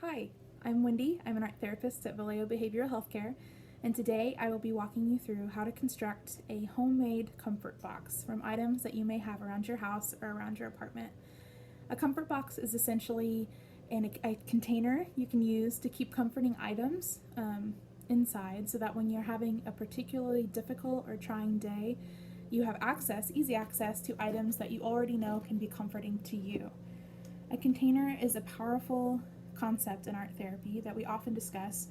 Hi, I'm Wendy. I'm an art therapist at Vallejo Behavioral Healthcare, and today I will be walking you through how to construct a homemade comfort box from items that you may have around your house or around your apartment. A comfort box is essentially a container you can use to keep comforting items inside, so that when you're having a particularly difficult or trying day, you have easy access to items that you already know can be comforting to you. A container is a powerful concept in art therapy that we often discuss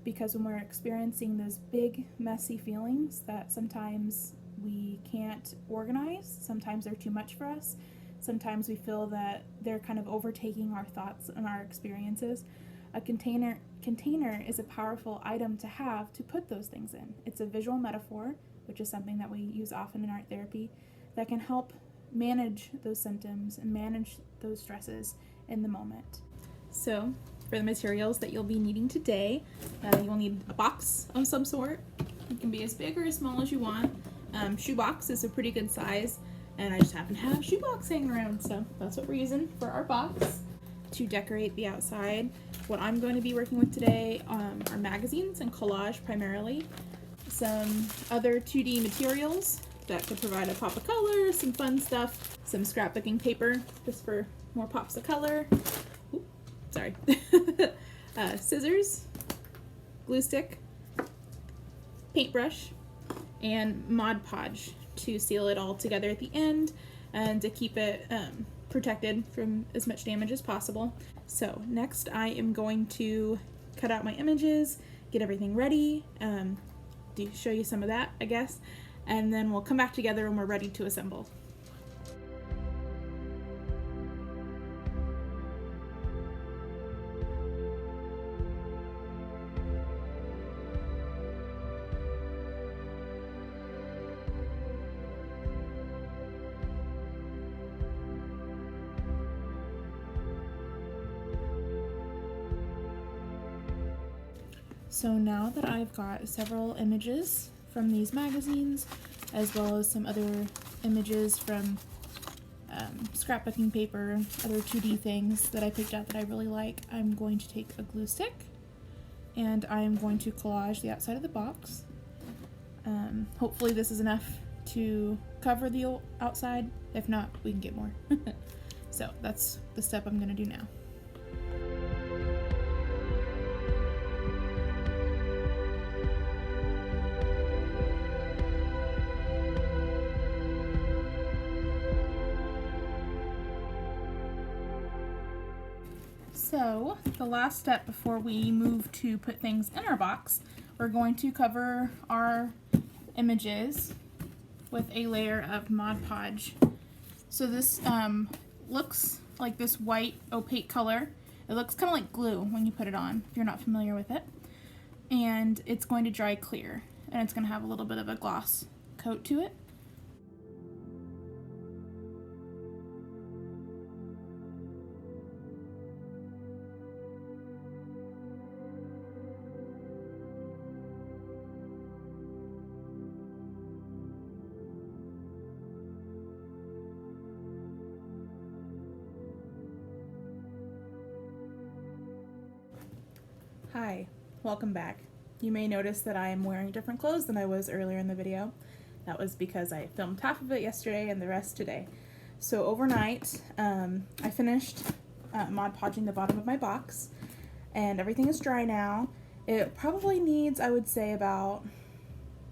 because when we're experiencing those big, messy feelings that sometimes we can't organize, sometimes they're too much for us, sometimes we feel that they're kind of overtaking our thoughts and our experiences, a container is a powerful item to have to put those things in. It's a visual metaphor, which is something that we use often in art therapy, that can help manage those symptoms and manage those stresses in the moment. So, for the materials that you'll be needing today, you'll need a box of some sort. It can be as big or as small as you want. Shoebox is a pretty good size, and I just happen to have shoebox hanging around, so that's what we're using for our box. To decorate the outside, what I'm going to be working with today are magazines and collage primarily. Some other 2D materials that could provide a pop of color, some fun stuff, some scrapbooking paper just for more pops of color. Ooh, sorry. Scissors, glue stick, paintbrush, and Mod Podge to seal it all together at the end and to keep it protected from as much damage as possible. So next I am going to cut out my images, get everything ready, show you some of that, I guess, and then we'll come back together when we're ready to assemble. So now that I've got several images from these magazines, as well as some other images from scrapbooking paper, other 2D things that I picked out that I really like, I'm going to take a glue stick and I am going to collage the outside of the box. Hopefully this is enough to cover the outside. If not, we can get more. So that's the step I'm going to do now. So, the last step before we move to put things in our box, we're going to cover our images with a layer of Mod Podge. So this looks like this white opaque color. It looks kind of like glue when you put it on, if you're not familiar with it. And it's going to dry clear, and it's going to have a little bit of a gloss coat to it. Hi, welcome back. You may notice that I am wearing different clothes than I was earlier in the video. That was because I filmed half of it yesterday and the rest today. So overnight, I finished Mod Podging the bottom of my box, and everything is dry now. It probably needs, I would say, about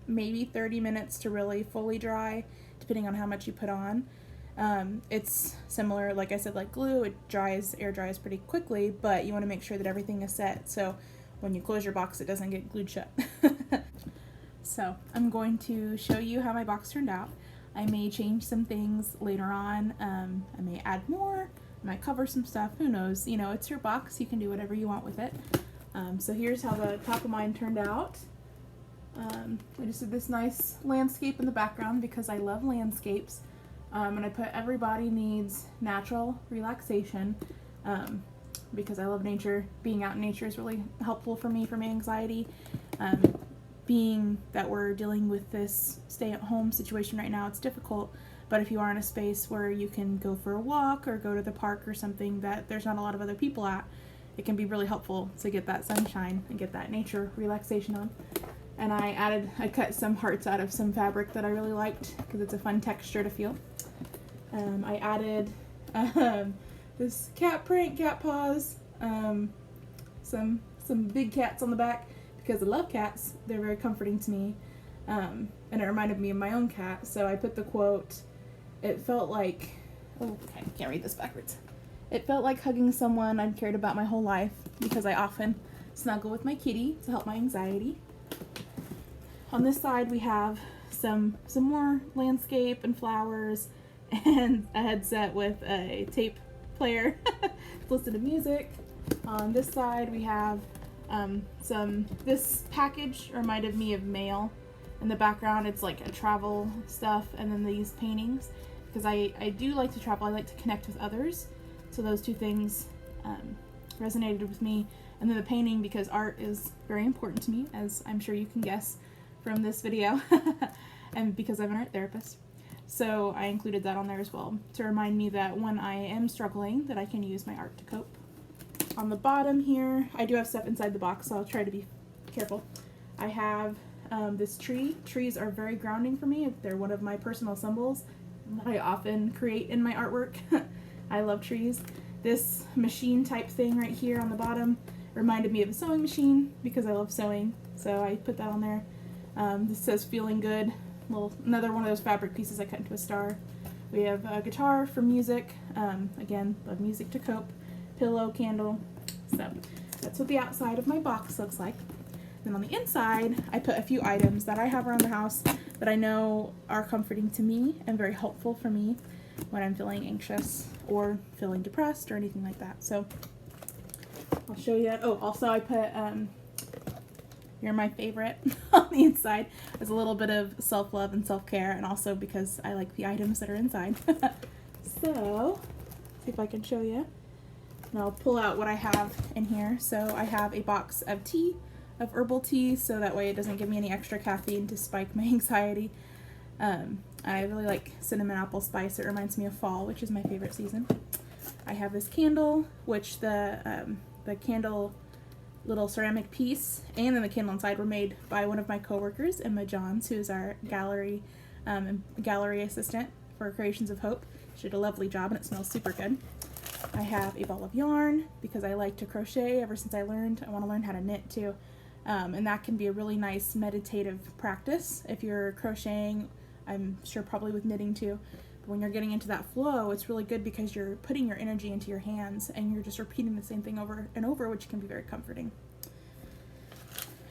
maybe 30 minutes to really fully dry, depending on how much you put on. It's similar, like I said, like glue. It air dries pretty quickly, but you want to make sure that everything is set so when you close your box it doesn't get glued shut. So I'm going to show you how my box turned out. I may change some things later on. I may add more, I might cover some stuff, who knows. You know, it's your box, you can do whatever you want with it. So here's how the top of mine turned out. I just did this nice landscape in the background because I love landscapes. And I put everybody needs natural relaxation because I love nature. Being out in nature is really helpful for me for my anxiety. Being that we're dealing with this stay-at-home situation right now, it's difficult, but if you are in a space where you can go for a walk or go to the park or something that there's not a lot of other people at, it can be really helpful to get that sunshine and get that nature relaxation on. And I cut some hearts out of some fabric that I really liked because it's a fun texture to feel. I added this cat print, cat paws, some big cats on the back because I love cats. They're very comforting to me, and it reminded me of my own cat. So I put the quote, it felt like, oh, okay, I can't read this backwards. It felt like hugging someone I'd cared about my whole life because I often snuggle with my kitty to help my anxiety. On this side we have some more landscape and flowers and a headset with a tape player to listen to music. On this side we have this package reminded me of mail. In the background it's like a travel stuff, and then these paintings, because I do like to travel, I like to connect with others. So those two things resonated with me. And then the painting, because art is very important to me, as I'm sure you can guess from this video, and because I'm an art therapist. So I included that on there as well to remind me that when I am struggling, that I can use my art to cope. On the bottom here, I do have stuff inside the box, so I'll try to be careful. I have this tree. Trees are very grounding for me. They're one of my personal symbols that I often create in my artwork. I love trees. This machine type thing right here on the bottom reminded me of a sewing machine because I love sewing, so I put that on there. This says feeling good. Another one of those fabric pieces I cut into a star. We have a guitar for music. Again, love music to cope. Pillow, candle. So that's what the outside of my box looks like. Then on the inside, I put a few items that I have around the house that I know are comforting to me and very helpful for me when I'm feeling anxious or feeling depressed or anything like that. So I'll show you. Oh, also I put you're my favorite on the inside. There's a little bit of self-love and self-care, and also because I like the items that are inside. So see if I can show you. And I'll pull out what I have in here. So I have a box of tea, of herbal tea, so that way it doesn't give me any extra caffeine to spike my anxiety. I really like cinnamon apple spice. It reminds me of fall, which is my favorite season. I have this candle, which the candle little ceramic piece and then the candle inside were made by one of my coworkers, Emma Johns, who is our gallery assistant for Creations of Hope. She did a lovely job and it smells super good. I have a ball of yarn because I like to crochet ever since I learned. I want to learn how to knit too. And that can be a really nice meditative practice if you're crocheting. I'm sure probably with knitting too. But when you're getting into that flow, it's really good because you're putting your energy into your hands and you're just repeating the same thing over and over, which can be very comforting.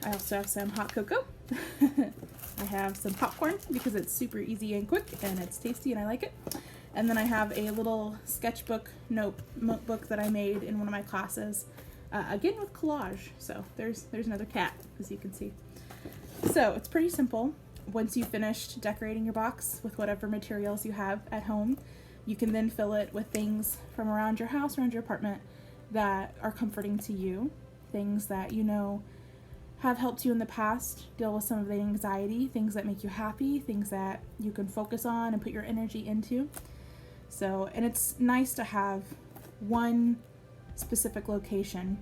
I also have some hot cocoa. I have some popcorn because it's super easy and quick and it's tasty and I like it. And then I have a little sketchbook notebook that I made in one of my classes, again with collage. So there's another cat, as you can see. So it's pretty simple. Once you've finished decorating your box with whatever materials you have at home, you can then fill it with things from around your house, around your apartment, that are comforting to you, things that you know have helped you in the past deal with some of the anxiety, things that make you happy, things that you can focus on and put your energy into. So, and it's nice to have one specific location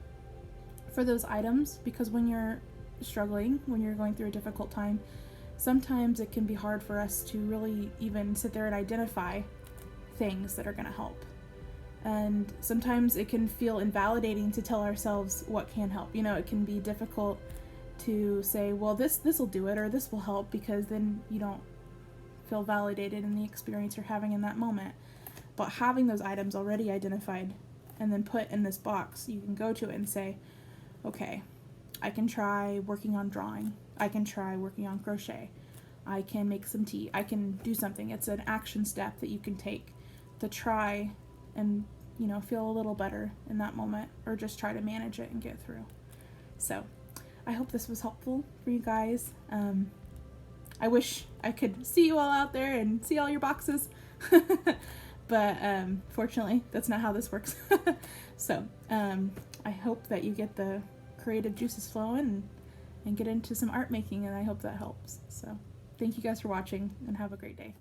for those items, because when you're struggling, when you're going through a difficult time, sometimes it can be hard for us to really even sit there and identify things that are going to help. And sometimes it can feel invalidating to tell ourselves what can help. You know, it can be difficult to say, well, this will do it, or this will help, because then you don't feel validated in the experience you're having in that moment. But having those items already identified and then put in this box, you can go to it and say, okay, I can try working on drawing. I can try working on crochet. I can make some tea. I can do something. It's an action step that you can take to try and, you know, feel a little better in that moment, or just try to manage it and get through. So I hope this was helpful for you guys. I wish I could see you all out there and see all your boxes. But fortunately, that's not how this works. So I hope that you get the creative juices flowing and get into some art making, and I hope that helps. So thank you guys for watching, and have a great day.